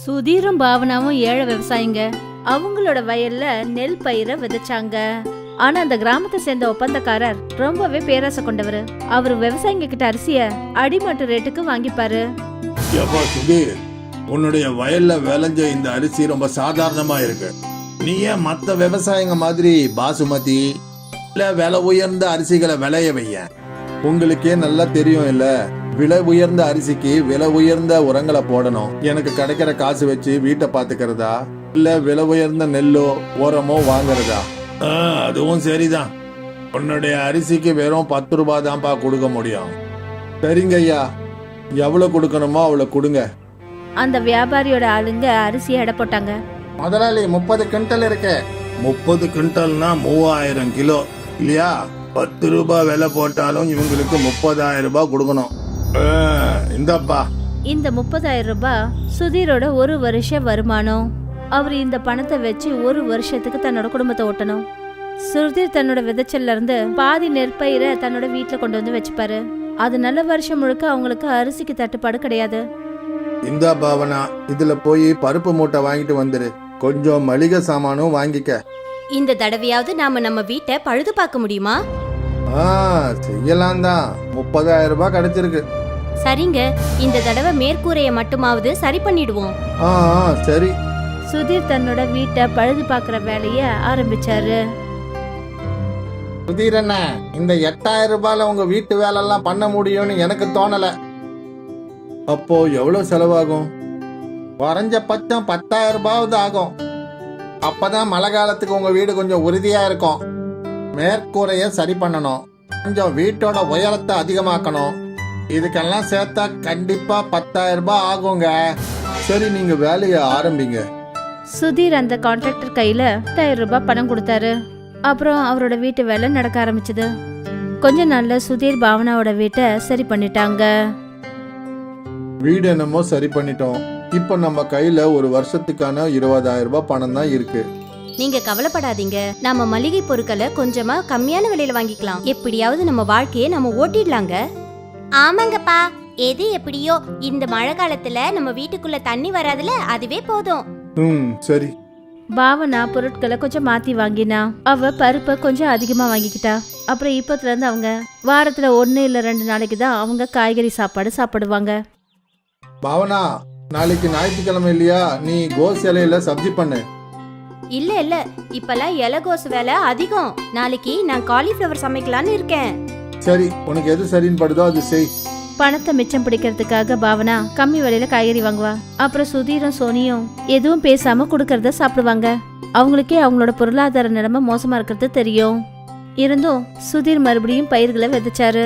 சுதீரும் பாவனாவும் ஏழை விவசாயிங்க. அவங்களோட வயல்ல நெல் பயிரை விதைச்சாங்க. ஆனா அந்த கிராமத்தை சேர்ந்த ஒப்பந்தக்காரர் ரொம்பவே பேராசை கொண்டவர். அவரு விவசாயிங்க கிட்ட அரிசிய அடிமட்டு ரேட்டுக்கு வாங்கிப்பாரு. சுதீர், உன்னுடைய வயல்ல விளைஞ்ச இந்த அரிசி ரொம்ப சாதாரணமா இருக்கு. நீ ஏன் மத்த விவசாயிங்க மாதிரி பாசுமதி இல்ல விலை உயர்ந்த அரிசிகளை விளைய வைய? உங்களுக்கே நல்லா தெரியும் இல்ல, விலை உயர்ந்த அரிசிக்கு விலை உயர்ந்த உரங்களை போடணும். எனக்கு கிடைக்கிற காசு வச்சு வீட்டை பாத்துக்கிறதா இல்ல விலை உயர்ந்த நெல்லோ உரமோ வாங்குறதா? அதுவும் சரிதான். உன்னுடைய அரிசிக்கு வெறும் 10 ரூபாய் தான்ப்பா கொடுக்க முடியும். சரிங்க ஐயா, எவ்வளவு கொடுக்கணுமோ அவ்வளவு கொடுங்க. அந்த வியாபாரியோட ஆளுங்க அரிசி எடை போட்டாங்க. முதலாளி 30 குவிண்டல் இருக்கு. 30 குவிண்டல்னா 3000 கிலோ இல்லையா? 10 ரூபாய் விலை போட்டாலும் இவங்களுக்கு 30,000 ரூபாய் கொடுக்கணும். இந்தப்பா. இந்த 30,000 ரூபாய் சுதீரோட ஒரு வருஷ வருமானம். அவர் இந்த பணத்தை வச்சு ஒரு வருஷத்துக்கு தன்னோட குடும்பத்தை ஓட்டணும். சுதீர் தன்னோட விதைச்சல்ல இருந்து பாதி நெற்பயிரை தன்னோட வீட்டுல கொண்டு வந்து வச்சுப்பாரு. அதனால வருஷம் முழுக்க அவங்களுக்கு அரிசிக்கு தட்டுப்பாடு கிடையாது. இந்த பாவனா, இதுல போய் பருப்பு மூட்டை வாங்கிட்டு வந்துரு. கொஞ்சம் மளிகை சாமானும் வாங்கிக்க. இந்த தடவையாவது நாம நம்ம வீட்டை பழுது பார்க்க முடியுமா? செய்யலாம் தான். 30,000 ரூபாய் கிடைச்சிருக்கு. சரிங்க, இந்த தடவை மேற்கூரையை மட்டுமாவது சரி பண்ணிடுவோம். சரி. சுதீர் தன்னோட வீட்டை பழுது பார்க்கிற வேலைய ஆரம்பிச்சாரு. சுதீர் அண்ணா, இந்த 8,000 ரூபாயில உங்க வீட்டு வேலை எல்லாம் பண்ண முடியும்னு எனக்கு தோணல. அப்போ எவ்வளவு செலவாகும்? குறைஞ்ச பட்சம் 10,000 ரூபாவது ஆகும். அப்பதான் மழை காலத்துக்கு உங்க வீடு கொஞ்சம் உறுதியா இருக்கும். மேற்கூரைய சரி பண்ணணும், கொஞ்சம் வீட்டோட உயரத்தை அதிகமாக்கணும். இதுக்கெல்லாம் சேர்த்தா கண்டிப்பா 10,000 ரூபாய் ஆகுங்க. சரி, நீங்க வேலையை ஆரம்பிங்க. சுதீர் அந்த கான்ட்ராக்டர் கையில 10,000 ரூபாய் பணம் கொடுத்தாரு. அப்புறம் அவரோட வீட்டு வேலை நடக்க ஆரம்பிச்சது. கொஞ்ச நாள்ல சுதீர் பாவனாவோட வீட்டை சரி பண்ணிட்டாங்க. வீடு என்னமோ சரி பண்ணிட்டோம். இப்ப நம்ம கையில ஒரு வருஷத்துக்கான 20,000 ரூபாய் பணம் தான் இருக்கு. நீங்க கவலைப்படாதீங்க, நம்ம மளிகை பொருட்களை கொஞ்சமா கம்மியான விலையில வாங்கிக்கலாம். எப்படியாவது நம்ம வாழ்க்கையை நம்ம ஓட்டிடலாங்க. ஆமாங்கப்பா, எது எப்படியோ இந்த மழை காலத்துல நம்ம வீட்டுக்குள்ள தண்ணி வராதுல, அதுவே போதும். சரி. பாவனா பொருட்களை கொஞ்சம் மாத்தி வாங்கினா. அவ பருப்பை கொஞ்சம் அதிகமா வாங்கிக்கிட்டா. அப்புறம் இப்பத்துல இருந்து அவங்க வாரத்துல 1 இல்ல 2 நாளைக்கு தான் அவங்க காய்கறி சாப்பாடு சாப்பிடுவாங்க. பாவனா, நாளைக்கு ஞாயிற்றுக்கிழமை இல்லையா? நீ கோஸ் இலையில சப்ஜி பண்ணு. இல்ல இல்ல, இப்பெல்லாம் இலகோசு வேலை அதிகம். நாளைக்கு நான் காலிஃபிளவர் சமைக்கலான்னு இருக்கேன். சரி, உனக்கு எது சரின்னு படுதோ அது செய். பணத்தை மிச்சம் பிடிக்கிறதுக்காக பாவனா கம்மி விலையில காய்கறி வாங்குவா. அப்புறம் சுதீரும் சோனியும் எதுவும் பேசாம கொடுக்கறத சாப்பிடுவாங்க. அவங்களுக்கே அவங்களோட பொருளாதார நிலைமை மோசமா இருக்கிறது தெரியும். இருந்தும் சுதீர் மறுபடியும் பயிர்களை விதைச்சாரு.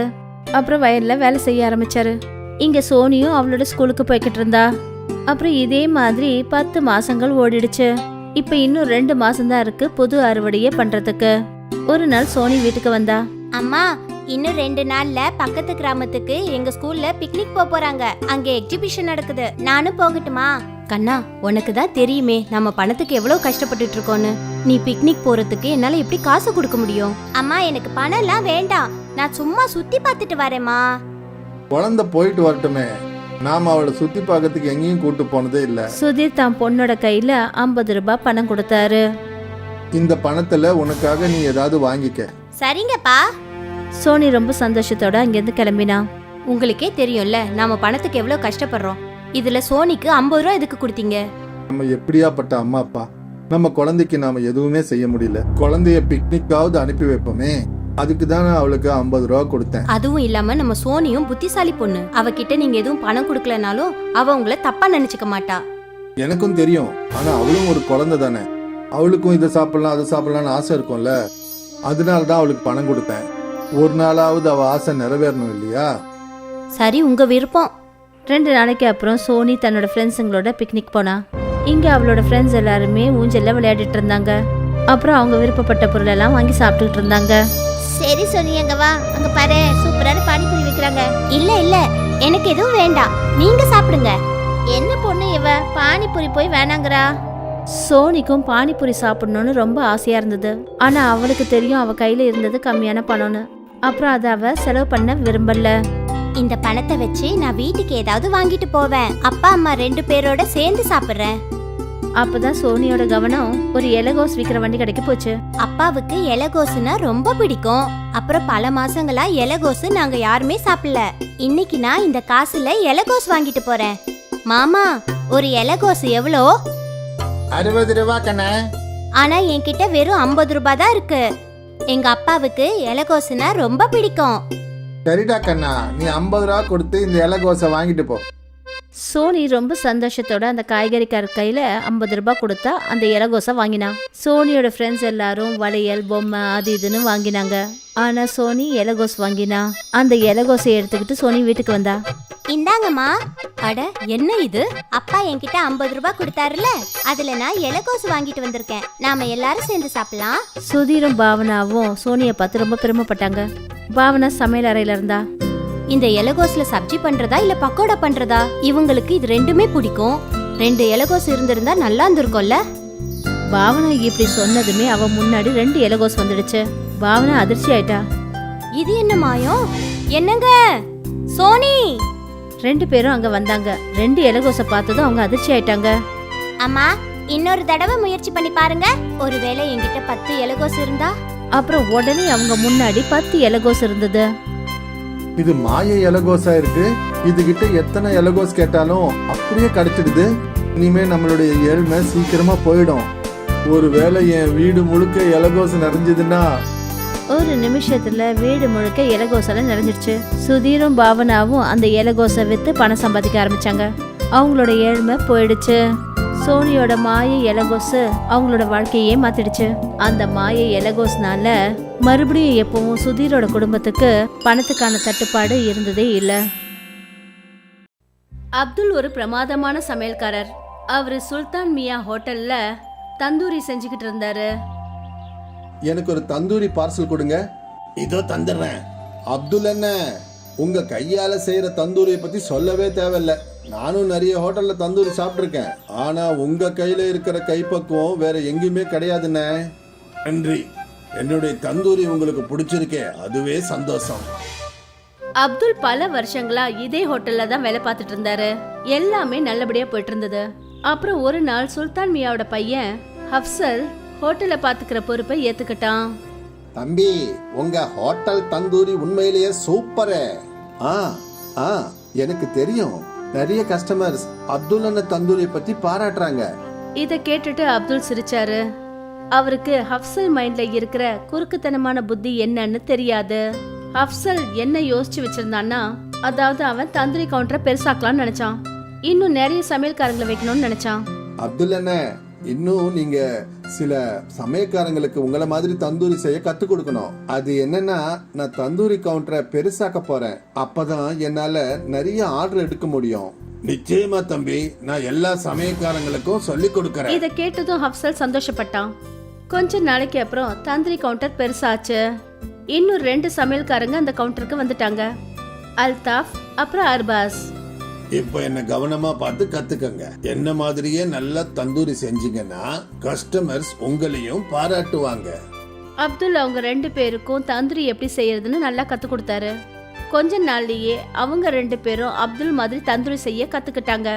அப்புறம் வயல்ல வேலை செய்ய ஆரம்பிச்சாரு. இங்க சோனியும் அவளோட ஸ்கூலுக்கு போய்கிட்டு இருந்தா. அப்புறம் இதே மாதிரி 10 மாசங்கள் ஓடிடுச்சு. இப்ப இன்னும் 2 மாசம்தான் இருக்கு புது அறுவடையே பண்றதுக்கு. ஒரு நாள் சோனி வீட்டுக்கு வந்தா. அம்மா, இன்னும் 2 நாள்ல பக்கத்து கிராமத்துக்கு எங்க ஸ்கூல்ல பிக்னிக் போறாங்க. அங்க எக்ஸிபிஷன் நடக்குது. நானும் போகட்டுமா? கண்ணா, உனக்கு தான் தெரியுமே நம்ம பணத்துக்கு எவ்வளவு கஷ்டப்பட்டுட்டு இருக்கோன்னு. நீ பிக்னிக் போறதுக்கு என்னால எப்படி காசு கொடுக்க முடியும்? அம்மா, எனக்கு பணம் எல்லாம் வேண்டாம். நான் சும்மா சுத்தி பார்த்துட்டு வரேம்மா. குழந்தை போயிட்டு வரட்டுமே. நாம அவளை சுத்தி பார்க்கறதுக்கு எங்கேயும் கூட்டு போனதே இல்ல. சுதீர் தான் பொண்ணோட கையில 50 ரூபாய் பணம் கொடுத்தாரு. இந்த பணத்துல உனக்காக நீ ஏதாவது வாங்கிக்க. சரிங்கப்பா. சோனி ரொம்ப சந்தோஷத்தோட அங்கிருந்து கிளம்பினா. உங்களுக்கே தெரியும்ல நாம பணத்துக்கு எவ்வளவு கஷ்டப்படுறோம். இதுல சோனிக்கு 50 ரூபா எதுக்கு கொடுத்தீங்க? நம்ம எப்படியாப்பட்ட அம்மா அப்பா, நம்ம குழந்தைக்கு நாம எதுவுமே செய்ய முடியல. குழந்தைய பிக்னிக்காவது அனுப்பி வைப்போமே, அதுக்கு தான் அவளுக்கு 50 ரூபா கொடுத்தேன். அதுவும் இல்லாம நம்ம சோனியும் புத்திசாலி பொண்ணு. அவகிட்ட நீங்க எதுவும் பணம் கொடுக்கலனாலும் அவ உங்களை தப்பா நினைச்சுக்க மாட்டா. எனக்கும் தெரியும். ஆனா அவளும் ஒரு குழந்தை தானே. அவளுக்கும் இதை சாப்பிடலாம் அதை சாப்பிடலாம்னு ஆசை இருக்கும்ல. அதனாலதான் அவளுக்கு பணம் கொடுத்தேன். ஒரு நாளாவது அவ ஆசை நிறைவேறணும் இல்லையா? சரி, உங்க விருப்பம். 2 நாளைக்கு அப்புறம் சோனி தன்னோட ஃப்ரெண்ட்ஸுங்களோட பிக்னிக் போனா. இங்க அவளோட ஃப்ரெண்ட்ஸ் எல்லாருமே ஊஞ்சல்ல விளையாடிட்டு இருந்தாங்க. அப்புறம் அவங்க விருப்பப்பட்ட பொருள் எல்லாம் வாங்கி சாப்பிட்டுட்டு இருந்தாங்க. சரி சோனி, அங்க வா, அங்க பாரு, சூப்பரான பானிபூரி விக்கிறாங்க. இல்ல இல்ல, எனக்கு எதுவும் வேண்டாம், நீங்க சாப்பிடுங்க. என்ன பொண்ணு இவ, பானிபூரி போய் வேணாங்கறா? சோனிக்கும் பானிபூரி சாப்பிடணும்னு ரொம்ப ஆசையா இருந்தது. ஆனா அவளுக்கு தெரியும் அவ கையில இருந்தது கம்மியான பணம்னு. அப்புறம் அதை அவ செலவு பண்ண விரும்பல. இந்த பணத்தை வச்சு நான் வீட்டுக்கு ஏதாவது வாங்கிட்டு போவேன். அப்பா அம்மா 2 பேரோட சேர்ந்து சாப்பிடுறேன். அப்பதான் சோனியோட கவனம் ஒரு இலகோஸ் விக்கிற வண்டி கடைக்கு போச்சு. அப்பாவுக்கு இலகோசுனா ரொம்ப பிடிக்கும். அப்புறம் பல மாசங்களா இலகோசு நாங்க யாருமே சாப்பிடல. இன்னைக்கு நான் இந்த காசுல இலகோஸ் வாங்கிட்டு போறேன். மாமா, ஒரு இலகோசு எவ்வளோ? 60 ரூபா கண்ணே. ஆனா என்கிட்ட வெறும் 50 ரூபாய் தான் இருக்கு. எங்க அப்பாவுக்கு இலகோசுனா ரொம்ப பிடிக்கும். சரிடா கண்ணா, நீ 50 ரூபா கொடுத்து இந்த இலகோசை வாங்கிட்டு போ. சோனி ரொம்ப சந்தோஷத்தோட அந்த காய்கறிக்காரர் கையில 50 ரூபாய் கொடுத்தா அந்த இலகோசை வாங்கினான். சோனியோட ஃப்ரெண்ட்ஸ் எல்லாரும் வளையல், பொம்மை அது இதுன்னு வாங்கினாங்க. ஆனா சோனி இலகோஸ் வாங்கினா. அந்த இலகோசை எடுத்துக்கிட்டு சோனி வீட்டுக்கு வந்தா. இந்தாங்கம்மா. அட, என்ன இது? அப்பா என்கிட்ட 50 ரூபாய் கொடுத்தாருல, அதுல நான் இலகோசு வாங்கிட்டு வந்திருக்கேன். நாம எல்லாரும் சேர்ந்து சாப்பிடலாம். சுதீரும் பாவனாவும் சோனியை பார்த்து ரொம்ப பெருமைப்பட்டாங்க. பாவனா சமையல் அறையில இருந்தா. இந்த இலகோஸ்ல சப்ஜி பண்றதா இல்ல பக்கோடா பண்றதா? இவங்களுக்கு இது ரெண்டுமே பிடிக்கும். 2 இலகோஸ் இருந்திருந்தா நல்லா இருந்திருக்கும்ல. பாவனா இப்படி சொன்னதுமே அவ முன்னாடி 2 இலகோஸ் வந்துடுச்சு. பாவனா அதிர்ச்சி ஆயிட்டா. இது என்ன மாயம்? என்னங்க சோனி? 2 பேரும் அங்க வந்தாங்க. 2 இலகோஸை பார்த்ததும் அவங்க அதிர்ச்சி ஆயிட்டாங்க. அம்மா, இன்னொரு தடவை முயற்சி பண்ணி பாருங்க. ஒருவேளை என்கிட்ட 10 இலகோஸ் இருந்தா? அப்புறம் உடனே அவங்க முன்னாடி 10 இலகோஸ் இருந்தது. இது மாய இலகோசா இருக்கு. இதுகிட்ட எத்தனை இலகோஸ் கேட்டாலும் அப்படியே கிடைச்சிடுது. இனிமே நம்மளுடைய ஏழ்மை சீக்கிரமா போயிடும். ஒருவேளை என் வீடு முழுக்க இலகோஸ் நிறைஞ்சதுன்னா? ஒரு நிமிஷத்துல வீடு முழுக்க இலகோசால நிறைஞ்சிருச்சு. சுதீரும் பாவனாவும் அந்த இலகோசை வித்து பணம் சம்பாதிக்க ஆரம்பிச்சாங்க. அவங்களோட ஏழ்மை போயிடுச்சு. சோனியோட மாய இலகோஸ் அவங்களோட வாழ்க்கையே மாத்திடுச்சு. அந்த மாய இலகோஸ்னால மறுபடியும் எப்பவும் சுதீரோட குடும்பத்துக்கு பணத்துக்கான தட்டுப்பாடு இருந்ததே இல்ல. அப்துல் ஒரு பிரமாதமான சமையல்காரர். அவரு சுல்தான் மியா ஹோட்டல்ல தந்தூரி செஞ்சுக்கிட்டு இருந்தாரு. எனக்கு ஒரு தந்தூரி பார்சல் கொடுங்க. இதோ தந்துடுறேன். அப்துல் என்ன, உங்க கையால செய்யற தந்தூரியை பத்தி சொல்லவே தேவையில்ல. நானும் நிறைய ஹோட்டல்ல தந்தூரி சாப்பிட்டிருக்கேன். ஆனா உங்க கையில இருக்கிற கைப்பக்குவம் வேற எங்கேயுமே கிடையாதுண்ணே. நன்றி. என்னுடைய தந்தூரி உங்களுக்கு பிடிச்சிருக்கே, அதுவே சந்தோஷம். அப்துல் பல வருஷங்களா இதே ஹோட்டல்ல தான் வேலை பார்த்துட்டு இருந்தாரு. எல்லாமே நல்லபடியா போயிட்டு இருந்தது. அப்புறம் ஒரு நாள் சுல்தான் மியாவோட பையன் ஹப்சல் ஹோட்டலை பாத்துக்கிற பொறுப்பை ஏத்துக்கிட்டான். தம்பி, உங்க ஹோட்டல் தந்தூரி உண்மையிலேயே சூப்பரே. எனக்கு தெரியும். நிறைய கஸ்டமர்ஸ் அப்துல் அண்ணன் தந்தூரி பத்தி பாராட்டுறாங்க. இத கேட்டுட்டு அப்துல் சிரிச்சாரு. அவருக்கு ஹப்சல் மைண்ட்ல இருக்கிற குறுக்குத்தனமான புத்தி என்னன்னு தெரியாது. ஹப்சல் என்ன யோசிச்சு வச்சிருந்தான்னா, அதாவது அவன் தந்தூரி கவுண்டரை பெருசாக்கலாம்னு நினைச்சான். இன்னும் நிறைய சமையல்காரங்களை வைக்கணும்னு நினைச்சான். அப்துல் அண்ணன், இன்னும் நீங்க சில சமயக்காரங்களுக்கு உங்களை மாதிரி தந்தூரி செய்ய கத்து கொடுக்கணும். அது என்னன்னா, நான் தந்தூரி கவுண்டரை பெருசாக்க போறேன். அப்பதான் என்னால நிறைய ஆர்டர் எடுக்க முடியும். நிச்சயமா தம்பி, நான் எல்லா சமயக்காரங்களுக்கும் சொல்லி கொடுக்கறேன். இத கேட்டதும் ஹப்சல் சந்தோஷப்பட்டான். கொஞ்ச நாளைக்கு அப்புறம் தந்தூரி கவுண்டர் பெருசாச்சு. இன்னும் 2 சமையல்காரங்க அந்த கவுண்டருக்கு வந்துட்டாங்க. அல்தாஃப் அப்புறம் அர்பாஸ். இப்ப என்ன கவனமா பார்த்து கத்துக்கங்க. என்ன மாதிரியே நல்லா தந்தூரி செஞ்சீங்கன்னா கஸ்டமர்ஸ் உங்களையும் பாராட்டுவாங்க. அப்துல் அவங்க 2 பேருக்கும் தந்தூரி எப்படி செய்யறதுன்னு நல்லா கத்து கொடுத்தாரு. கொஞ்ச நாள்லயே அவங்க 2 பேரும் அப்துல் மாதிரி தந்தூரி செய்ய கத்துக்கிட்டாங்க.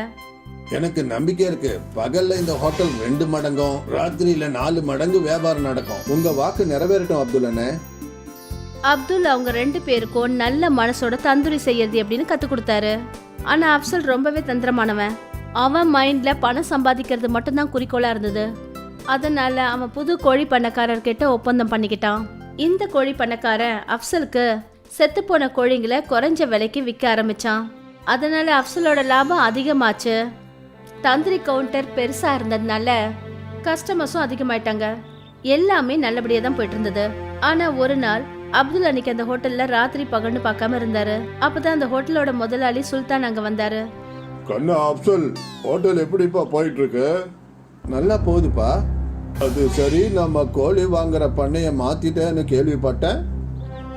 எனக்கு நம்பிக்கை இருக்கு. பகல்ல இந்த ஹோட்டல் 2 மடங்கும், ராத்திரியில 4 மடங்கு வியாபாரம் நடக்கும். உங்க வாக்கு நிறைவேறட்டும் அப்துல் அண்ணே. அப்துல் அவங்க 2 பேருக்கும் நல்ல மனசோட தந்தூரி செய்யறது எப்படின்னு கத்து கொடுத்தாரு. ஆனா அப்சல் ரொம்பவே தந்திரமானவன். அவன் மைண்ட்ல பணம் சம்பாதிக்கிறது மட்டும்தான் குறிக்கோளா இருந்தது. அதனால அவன் புது கோழி பண்ணக்காரர்கிட்ட ஒப்பந்தம் பண்ணிக்கிட்டான். இந்த கோழி பண்ணக்காரன் அப்சலுக்கு செத்து போன கோழிங்களை குறைஞ்ச விலைக்கு விற்க ஆரம்பிச்சான். அதனால அப்சலோட லாபம் அதிகமாச்சு. தந்தூரி கவுண்டர் பெருசா இருந்ததுனால கஸ்டமர்ஸும் அதிகமாயிட்டாங்க. எல்லாமே நல்லபடியா தான் போயிட்டு இருந்தது. ஆனா ஒரு நாள் அப்துல் அன்னைக்கு அந்த ஹோட்டல்ல ராத்திரி பகல்னு பார்க்காம இருந்தாரு. அப்பதான் அந்த ஹோட்டலோட முதலாளி சுல்தான் அங்க வந்தாரு. கண்ணா அப்சல், ஹோட்டல் எப்படிப்பா போயிட்டு இருக்கு? நல்லா போகுதுப்பா. அது சரி, நம்ம கோழி வாங்குற பண்ணைய மாத்திட்டேன்னு கேள்விப்பட்டேன்.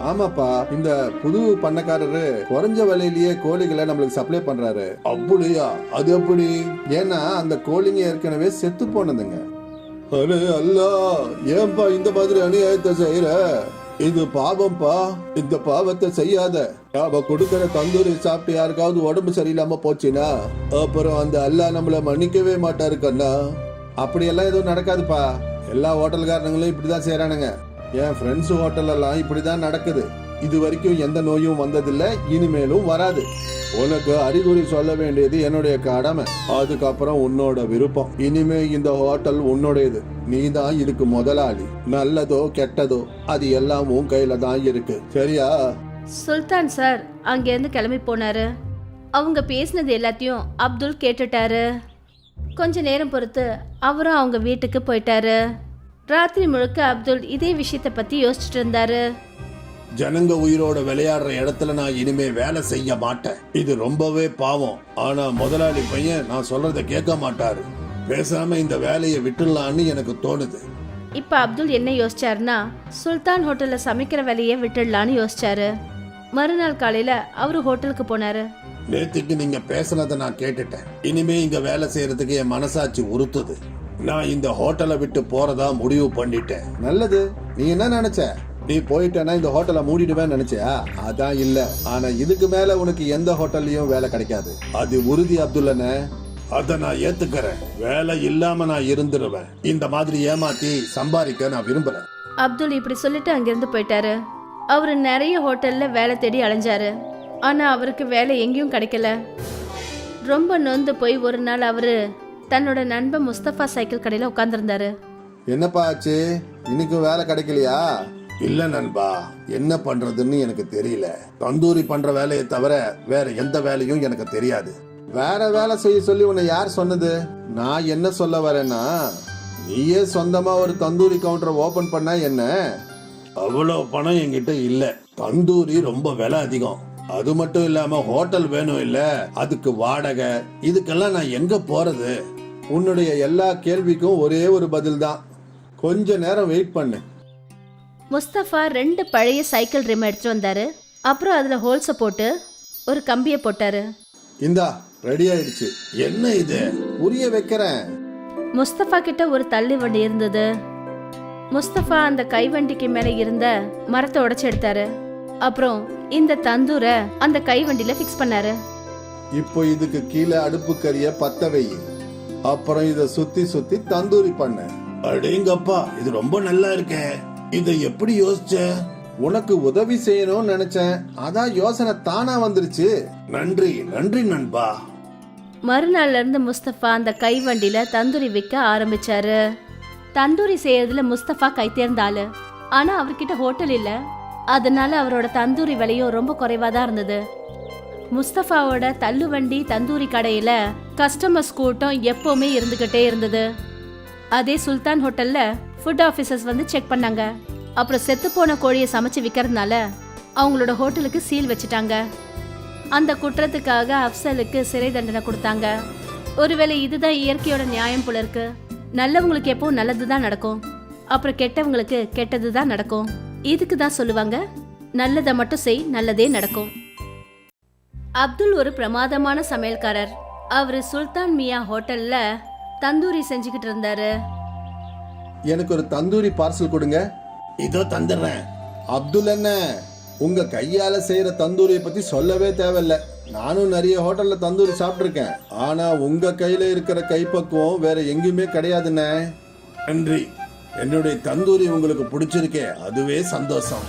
ஆமாப்பா, இந்த புது பண்ணக்காரரு குறைஞ்ச விலையிலேயே கோழிகளை நம்மளுக்கு சப்ளை பண்றாரு. அப்படியா? அது எப்படி? ஏன்னா அந்த கோழிங்க ஏற்கனவே செத்து போனதுங்க. அரே அல்லா, ஏன்பா இந்த மாதிரி அநியாயத்தை செய்யற? இது பாவம்பா. இந்த பாவத்தை செய்யாத. அவ கொடுக்கற தந்தூரி சாப்பிட்டு யாருக்காவது உடம்பு சரியில்லாம போச்சுன்னா அப்புறம் அந்த அல்லாஹ் நம்மள மன்னிக்கவே மாட்டாரு கண்ணா. அப்படியெல்லாம் எதுவும் நடக்காதுப்பா. எல்லா ஹோட்டல்காரங்களும் இப்படிதான் செய்யறானுங்க. என் ஃப்ரெண்ட்ஸ் ஹோட்டல் எல்லாம் இப்படிதான் நடக்குது. இது வரைக்கும் எந்த நோயும் வந்ததில்ல, இனிமேலும் வராது. உனக்கு அறிகுறி சொல்ல வேண்டியது என்னுடைய கடமை, அதுக்கப்புறம் உன்னோட விருப்பம். இனிமே இந்த ஹோட்டல் உன்னுடையது, நீ தான் இதுக்கு முதலாளி. நல்லதோ கெட்டதோ அது எல்லாம் உன் கையில தான் இருக்கு, சரியா? சுல்தான் சார் அங்கேருந்து கிளம்பி போனாரு. அவங்க பேசினது எல்லாத்தையும் அப்துல் கேட்டுட்டாரு. கொஞ்ச நேரம் பொறுத்து அவரும் அவங்க வீட்டுக்கு போயிட்டாரு. ராத்திரி முழுக்க அப்துல் இதே விஷயத்தை பத்தி யோசிச்சுட்டு இருந்தாரு. ஜனங்க உயிரோட விளையாடுற இடத்துல நான் இனிமே வேலை செய்ய மாட்டேன். இது ரொம்பவே பாவம். ஆனா முதலாளி பையன் நான் சொல்றத கேட்க மாட்டாரு. பேசாம இந்த வேலையை விட்டுடலான்னு எனக்கு தோணுது. இப்ப அப்துல் என்ன யோசிச்சாருன்னா, சுல்தான் ஹோட்டல்ல சமைக்கிற வேலையை விட்டுடலான்னு யோசிச்சாரு. மறுநாள் காலையில அவரு ஹோட்டலுக்கு போனாரு. நேத்துக்கு நீங்க பேசுனதை நான் கேட்டுட்டேன். இனிமே இங்க வேலை செய்யறதுக்கு என் மனசாட்சி உறுத்துது. நான் இந்த ஹோட்டலை விட்டு போறதா முடிவு பண்ணிட்டேன். நல்லது. நீ என்ன நினைச்ச? நீ போயிட்டேன்னா இந்த ஹோட்டலை மூடிடுவேன்னு நினைச்சியா? அதான் இல்ல. ஆனா இதுக்கு மேல உனக்கு எந்த ஹோட்டல்லையும் வேலை கிடைக்காது, அது உறுதி அப்துல்லனே. அத நான் ஏத்துக்கிறேன். வேலை இல்லாம நான் இருந்துருவேன். இந்த மாதிரி ஏமாத்தி சம்பாதிக்க நான் விரும்புறேன். அப்துல் இப்படி சொல்லிட்டு அங்கிருந்து போயிட்டாரு. அவரு நிறைய ஹோட்டல்ல வேலை தேடி அலைஞ்சாரு. ஆனா அவருக்கு வேலை எங்கேயும் கிடைக்கல. ரொம்ப நொந்து போய் ஒரு நாள் அவரு தன்னோட நண்பன் முஸ்தபா சைக்கிள் கடையில உட்கார்ந்துருந்தாரு. என்னப்பா ஆச்சு, இன்னைக்கு வேலை கிடைக்கலையா? இல்ல நண்பா, என்ன பண்றதுன்னு எனக்கு தெரியல. தந்தூரி பண்ற வேலையை தவிர வேற எந்த வேலையும் எனக்கு தெரியாது. வேற வேலை செய்ய சொல்லி உன்னை யார் சொன்னது? நான் என்ன சொல்ல வரேன்னா, நீயே சொந்தமா ஒரு தந்தூரி கவுண்டர் ஓபன் பண்ணா என்ன? அவ்வளவு பணம் என்கிட்ட இல்ல. தந்தூரி ரொம்ப விலை அதிகம். அது மட்டும் இல்லாம ஹோட்டல் வேணும் இல்ல, அதுக்கு வாடகை, இதுக்கெல்லாம் நான் எங்க போறது? உன்னுடைய எல்லா கேள்விக்கும் ஒரே ஒரு பதில் தான். கொஞ்ச நேரம் வெயிட் பண்ணு. முஸ்தபா 2 பழைய சைக்கிள் ரிம் எடுத்துட்டு வந்தாரு. அப்புறம் அதுல ஹோல்ஸ போட்டு ஒரு கம்பியை போட்டாரு. இந்தா ரெடி ஆயிடுச்சு. என்ன இது? புரிய வைக்கிறேன். முஸ்தபா கிட்ட ஒரு தள்ளி வண்டி இருந்தது. முஸ்தபா அந்த கைவண்டிக்கு மேல இருந்த மரத்தை உடைச்சு எடுத்தாரு. அப்புறம் இந்த தந்தூரை அந்த கைவண்டியில ஃபிக்ஸ் பண்ணாரு. இப்போ இதுக்கு கீழே அடுப்பு கறிய பத்த வை. அப்புறம் இத சுத்தி சுத்தி தந்தூரி பண்ண. அடேங்கப்பா, இது ரொம்ப நல்லா இருக்கே. இத எப்படி யோசிச்ச? உனக்கு உதவி செய்யணும்னு நினைச்சேன், அதான் யோசனை தானா வந்துருச்சு. நன்றி நன்றி நண்பா. மறுநாள்ல இருந்து முஸ்தபா அந்த கைவண்டியில தந்தூரி விற்க ஆரம்பிச்சாரு. தந்தூரி செய்யறதுல முஸ்தபா கை தேர்ந்த ஆளு. ஆனா அவர்கிட்ட ஹோட்டல் இல்ல. அதனால அவரோட தந்தூரி விலையும் ரொம்ப குறைவா தான் இருந்தது. முஸ்தபாவோட தள்ளுவண்டி தந்தூரி கடையில கஸ்டமர்ஸ் கூட்டம் எப்பவுமே இருந்துகிட்டே இருந்தது. அதே சுல்தான் ஹோட்டல்ல ஃபுட் ஆபீசர்ஸ் வந்து செக் பண்ணாங்க. அப்புறம் செத்து போன கோழியை சமைச்சு விற்கிறதுனால அவங்களோட ஹோட்டலுக்கு சீல் வச்சுட்டாங்க. அந்த குற்றத்துக்காக அப்சலுக்கு சிறை தண்டனை கொடுத்தாங்க. ஒருவேளை இதுதான் இயற்கையோட நியாயம் போல இருக்கு. நல்லவங்களுக்கு எப்பவும் நல்லதுதான் நடக்கும், அப்புறம் கெட்டவங்களுக்கு கெட்டதுதான் நடக்கும். இதுக்கு தான் சொல்லுவாங்க, நல்லதை மட்டும் செய், நல்லதே நடக்கும். அப்துல் ஒரு பிரமாதமான சமையல்காரர். அவரு சுல்தான் மியா ஹோட்டல்ல தந்தூரி செஞ்சுக்கிட்டு இருந்தாரு. எனக்கு ஒரு தந்தூரி பார்சல் கொடுங்க. இதோ தந்துடுறேன். அப்துல் என்ன, உங்க கையால செய்யற தந்தூரியை பத்தி சொல்லவே தேவையில்ல. நானும் நிறைய ஹோட்டல்ல தந்தூரி சாப்பிட்டிருக்கேன். ஆனா உங்க கையில இருக்கிற கைப்பக்குவம் வேற எங்கேயுமே கிடையாதுண்ணே. நன்றி. என்னுடைய தந்தூரி உங்களுக்கு பிடிச்சிருக்கே, அதுவே சந்தோஷம்.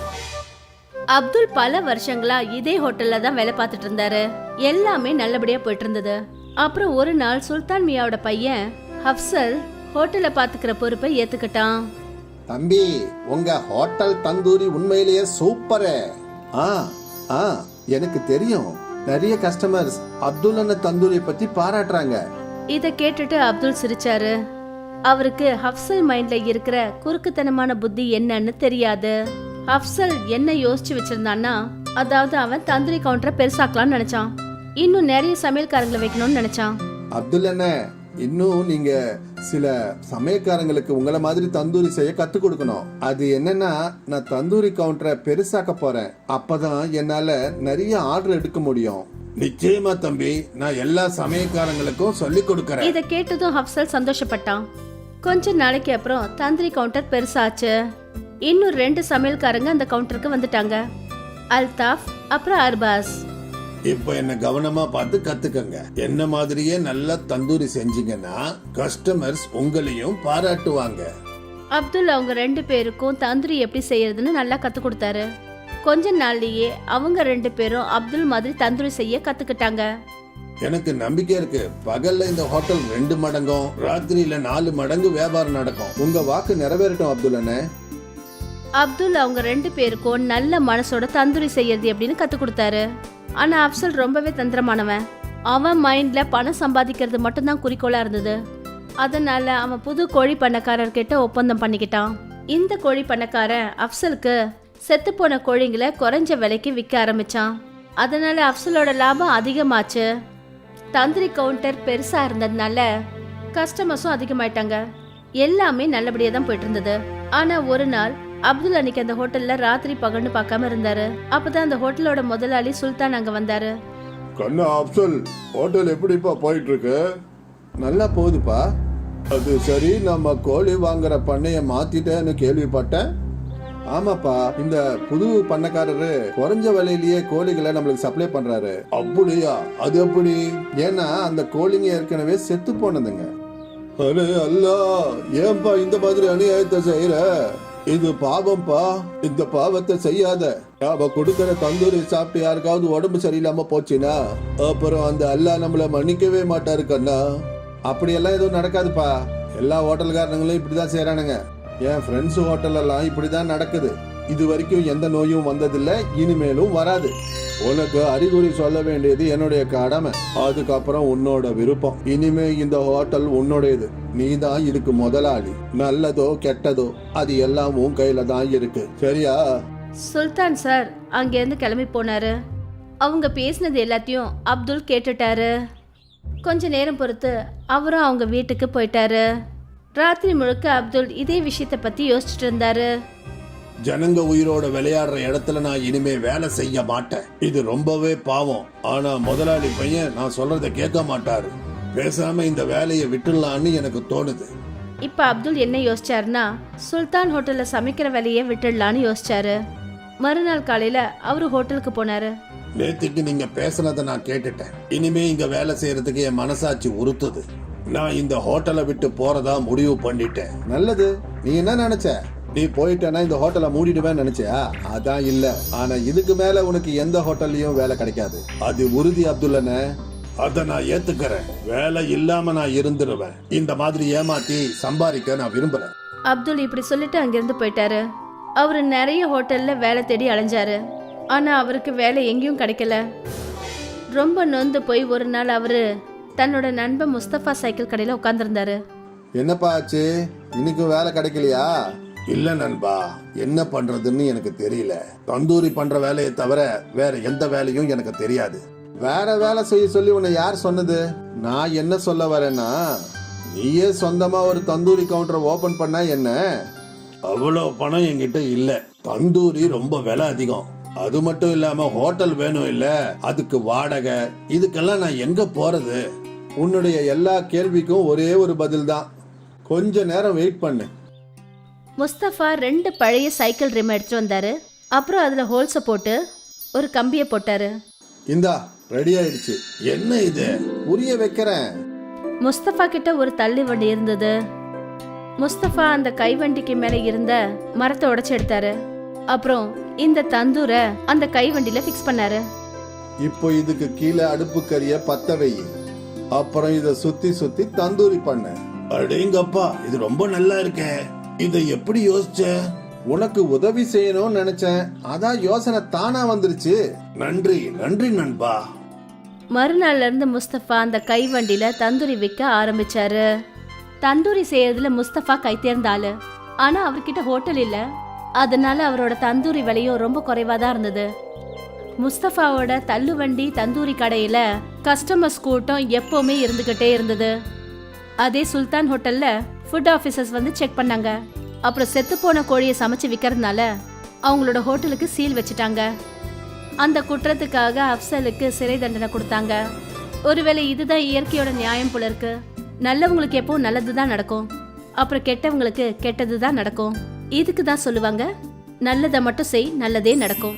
அப்துல் பல வருஷங்களா இதே ஹோட்டல்ல தான் வேலை பார்த்துட்டு இருந்தாரு. எல்லாமே நல்லபடியா போயிட்டு இருந்தது. அப்புறம் ஒரு நாள் சுல்தான் மியாவோட பையன் ஹப்சல் ஹோட்டலை பாத்துக்கிற பொறுப்பை ஏத்துக்கிட்டான். தம்பி, உங்க ஹோட்டல் தந்தூரி உண்மையிலேயே சூப்பரே. எனக்கு தெரியும், நிறைய கஸ்டமர்ஸ் அப்துல் அண்ணன் தந்தூரியை பத்தி பாராட்டுறாங்க. இத கேட்டுட்டு அப்துல் சிரிச்சாரு. அவருக்கு ஹப்சல் மைண்ட்ல இருக்கிற குறுக்குத்தனமான புத்தி என்னன்னு தெரியாது. ஹப்சல் என்ன யோசிச்சு வச்சிருந்தான்னா, அதாவது அவன் தந்தூரி கவுண்டரை பெருசாக்கலாம்னு நினைச்சான். இன்னும் நிறைய சமையல்காரங்களை வைக்கணும்னு நினைச்சான். அப்துல் அண்ணன், இன்னும் நீங்க சில சமயக்காரங்களுக்கு உங்களை மாதிரி தந்தூரி செய்ய கத்து கொடுக்கணும். அது என்னன்னா, நான் தந்தூரி கவுண்டரை பெருசாக்க போறேன். அப்பதான் என்னால நிறைய ஆர்டர் எடுக்க முடியும். நிச்சயமா தம்பி, நான் எல்லா சமயக்காரங்களுக்கும் சொல்லி கொடுக்கறேன். இத கேட்டதும் ஹப்சல் சந்தோஷப்பட்டான். கொஞ்ச நாளைக்கு அப்புறம் தந்தூரி கவுண்டர் பெருசாச்சு. இன்னும் 2 சமையல்காரங்க அந்த கவுண்டருக்கு வந்துட்டாங்க. அல்தாஃப், அப்புறம் அர்பாஸ். இப்ப என்ன கவனமா பார்த்து கத்துக்கங்க. என்ன மாதிரியே நல்லா தந்தூரி செஞ்சீங்கன்னா கஸ்டமர்ஸ் உங்களையும் பாராட்டுவாங்க. அப்துல் அவங்க 2 பேருக்கும் தந்தூரி எப்படி செய்யறதுன்னு நல்லா கத்து கொடுத்தாரு. கொஞ்ச நாள்லயே அவங்க 2 பேரும் அப்துல் மாதிரி தந்தூரி செய்ய கத்துக்கிட்டாங்க. எனக்கு நம்பிக்கை இருக்கு, பகல்ல இந்த ஹோட்டல் 2 மடங்கும் ராத்திரியில 4 மடங்கு வியாபாரம் நடக்கும். உங்க வாக்கு நிறைவேறட்டும் அப்துல் அண்ணே. அப்துல் அவங்க 2 பேருக்கும் நல்ல மனசோட தந்தூரி செய்யறது எப்படின்னு கத்து கொடுத்தாரு. ஆனா அப்சல் ரொம்பவே தந்திரமானவன். அவன் மைண்ட்ல பணம் சம்பாதிக்கிறது மட்டும்தான் குறிக்கோளா இருந்தது. அதனால அவன் புது கோழி பண்ணக்காரர்கிட்ட ஒப்பந்தம் பண்ணிக்கிட்டான். இந்த கோழி பண்ணக்காரன் அப்சலுக்கு செத்து போன கோழிங்களை குறைஞ்ச விலைக்கு விற்க ஆரம்பிச்சான். அதனால அப்சலோட லாபம் அதிகமாச்சு. தந்திரி கவுண்டர் பெருசா இருந்ததுனால கஸ்டமர்ஸும் அதிகமாயிட்டாங்க. எல்லாமே நல்லபடியா தான் போயிட்டு இருந்தது. ஆனா ஒரு நாள் அப்துல் அன்னைக்கு அந்த ஹோட்டல்ல ராத்திரி பகல்னு பார்க்காம இருந்தாரு. அப்பதான் அந்த ஹோட்டலோட முதலாளி சுல்தான் அங்க வந்தாரு. கண்ணா அப்சல், ஹோட்டல் எப்படிப்பா போயிட்டு இருக்கு? நல்லா போகுதுப்பா. அது சரி, நம்ம கோழி வாங்குற பண்ணைய மாத்திட்டேன்னு கேள்விப்பட்டேன். ஆமாப்பா, இந்த புது பண்ணக்காரரு குறைஞ்ச விலையிலேயே கோழிகளை நம்மளுக்கு சப்ளை பண்றாரு. அப்படியா? அது எப்படி? ஏன்னா அந்த கோழிங்க ஏற்கனவே செத்து போனதுங்க. அரே அல்லா, ஏன்பா இந்த மாதிரி அநியாயத்தை செய்யற? இது பாவம்பா. இந்த பாவத்தை செய்யாத. நாம கொடுக்கற தந்தூரி சாப்பிட்டு யாருக்காவது உடம்பு சரியில்லாம போச்சுன்னா அப்புறம் அந்த அல்லா நம்மள மன்னிக்கவே மாட்டாரு கண்ணா. அப்படியெல்லாம் எதுவும் நடக்காதுப்பா. எல்லா ஹோட்டல்காரங்களும் இப்படிதான் செய்யறானுங்க. என் ஃப்ரெண்ட்ஸ் ஹோட்டல் எல்லாம் இப்படிதான் நடக்குது. இது வரைக்கும் எந்த நோயும் வந்ததில்லை, இனிமேலும் வராது. உனக்கு அறிகுறி சொல்ல வேண்டியது என்னுடைய கடமை. அதுக்கப்புறம் உன்னோட விருப்பம். இனிமே இந்த ஹோட்டல் உன்னுடையது. நீ தான் இதுக்கு முதலாளி. நல்லதோ கெட்டதோ அது எல்லாம் உன் கையில தான் இருக்கு, சரியா? சுல்தான் சார் அங்கேருந்து கிளம்பி போனாரு. அவங்க பேசினது எல்லாத்தையும் அப்துல் கேட்டுட்டாரு. கொஞ்ச நேரம் பொறுத்து அவரும் அவங்க வீட்டுக்கு போயிட்டாரு. ராத்திரி முழுக்க அப்துல் இதே விஷயத்த பத்தி யோசிச்சுட்டு இருந்தாரு. ஜனங்க உயிரோட விளையாடுற இடத்துல நான் இனிமே வேலை செய்ய மாட்டேன். இது ரொம்பவே பாவம். ஆனா முதலாளி பையன் நான் சொல்றத கேட்க மாட்டாரு. பேசாம இந்த வேலையை விட்டுடலான்னு எனக்கு தோணுது. இப்ப அப்துல் என்ன யோசிச்சாருன்னா, சுல்தான் ஹோட்டல்ல சமைக்கிற வேலையை விட்டுடலான்னு யோசிச்சாரு. மறுநாள் காலையில அவரு ஹோட்டலுக்கு போனாரு. நேத்திக்கு நீங்க பேசுனதை நான் கேட்டுட்டேன். இனிமே இங்க வேலை செய்யறதுக்கு என் மனசாட்சி உறுத்துது. நான் இந்த ஹோட்டலை விட்டு போறதா முடிவு பண்ணிட்டேன். நல்லது. நீ என்ன நினைச்ச? நீ போயிட்டேன்னா இந்த ஹோட்டலை மூடிடுவேன்னு நினைச்சியா? அதான் இல்ல. ஆனா இதுக்கு மேல உனக்கு எந்த ஹோட்டல்லையும் வேலை கிடைக்காது. அது உறுதி அப்துல்லண்ணே. அத நான் ஏத்துக்கிறேன். வேலை இல்லாம நான் இருந்துருவேன். இந்த மாதிரி ஏமாத்தி சம்பாதிக்க நான் விரும்புறேன். அப்துல் இப்படி சொல்லிட்டு அங்கிருந்து போயிட்டாரு. அவரு நிறைய ஹோட்டல்ல வேலை தேடி அலைஞ்சாரு. ஆனா அவருக்கு வேலை எங்கேயும் கிடைக்கல. ரொம்ப நொந்து போய் ஒரு நாள் அவரு தன்னோட நண்பன் முஸ்தபா சைக்கிள் கடையில உட்கார்ந்துருந்தாரு. என்னப்பா ஆச்சு? இன்னைக்கும் வேலை கிடைக்கலையா? இல்ல நண்பா, என்ன பண்றதுன்னு எனக்கு தெரியல. தந்தூரி பண்ற வேலையை தவிர வேற எந்த வேலையும் எனக்கு தெரியாது. வேற வேலை செய்ய சொல்லி உன்னை யார் சொன்னது? நான் என்ன சொல்ல வரேன்னா, நீயே சொந்தமா ஒரு தந்தூரி கவுண்டரை ஓபன் பண்ணா என்ன? அவ்வளவு பணம் என்கிட்ட இல்ல. தந்தூரி ரொம்ப விலை அதிகம். அது மட்டும் இல்லாம ஹோட்டல் வேணும் இல்ல, அதுக்கு வாடகை, இதுக்கெல்லாம் நான் எங்க போறது? உன்னுடைய எல்லா கேள்விக்கும் ஒரே ஒரு பதில் தான். கொஞ்ச நேரம் வெயிட் பண்ணு. முஸ்தபா 2 பழைய சைக்கிள் ரிம் எடுத்துட்டு வந்தாரு. அப்புறம் அதுல ஹோல்ஸ போட்டு ஒரு கம்பியை போட்டாரு. இந்தா ரெடி ஆயிடுச்சு. என்ன இது? புரிய வைக்கிறேன். முஸ்தபா கிட்ட ஒரு தள்ளி வண்டி இருந்தது. முஸ்தபா அந்த கைவண்டிக்கு மேல இருந்த மரத்தை உடைச்சு எடுத்தாரு. அப்புறம் இந்த தந்தூரை அந்த கைவண்டியில ஃபிக்ஸ் பண்ணாரு. இப்போ இதுக்கு கீழே அடுப்பு கறிய பத்த வை. அப்புறம் இத சுத்தி சுத்தி தந்தூரி பண்ணு. அடேங்கப்பா, இது ரொம்ப நல்லா இருக்கே. இதை எப்படி யோசிச்ச? உனக்கு உதவி செய்யணும்னு நினைச்சேன். அதான் யோசனை தானா வந்துருச்சு. நன்றி நன்றி நண்பா. மறுநாள்ல இருந்து முஸ்தபா அந்த கைவண்டியில தந்தூரி விற்க ஆரம்பிச்சாரு. தந்தூரி செய்யறதுல முஸ்தபா கை தேர்ந்தாளு. ஆனா அவர்கிட்ட ஹோட்டல் இல்ல. அதனால அவரோட தந்தூரி விலையும் ரொம்ப குறைவா தான் இருந்தது. முஸ்தபாவோட தள்ளுவண்டி தந்தூரி கடையில கஸ்டமர்ஸ் கூட்டம் எப்பவுமே இருந்துகிட்டே இருந்தது. அதே சுல்தான் ஹோட்டல்ல ஃபுட் ஆஃபீஸர்ஸ் வந்து செக் பண்ணாங்க. அப்புறம் செத்து போன கோழியை சமைச்சு விற்கிறதுனால அவங்களோட ஹோட்டலுக்கு சீல் வச்சுட்டாங்க. அந்த குற்றத்துக்காக அப்சலுக்கு சிறை தண்டனை கொடுத்தாங்க. ஒருவேளை இதுதான் இயற்கையோட நியாயம் போல இருக்கு. நல்லவங்களுக்கு எப்பவும் நல்லதுதான் நடக்கும், அப்புறம் கெட்டவங்களுக்கு கெட்டதுதான் நடக்கும். இதுக்கு தான் சொல்லுவாங்க, நல்லதை மட்டும் செய், நல்லதே நடக்கும்.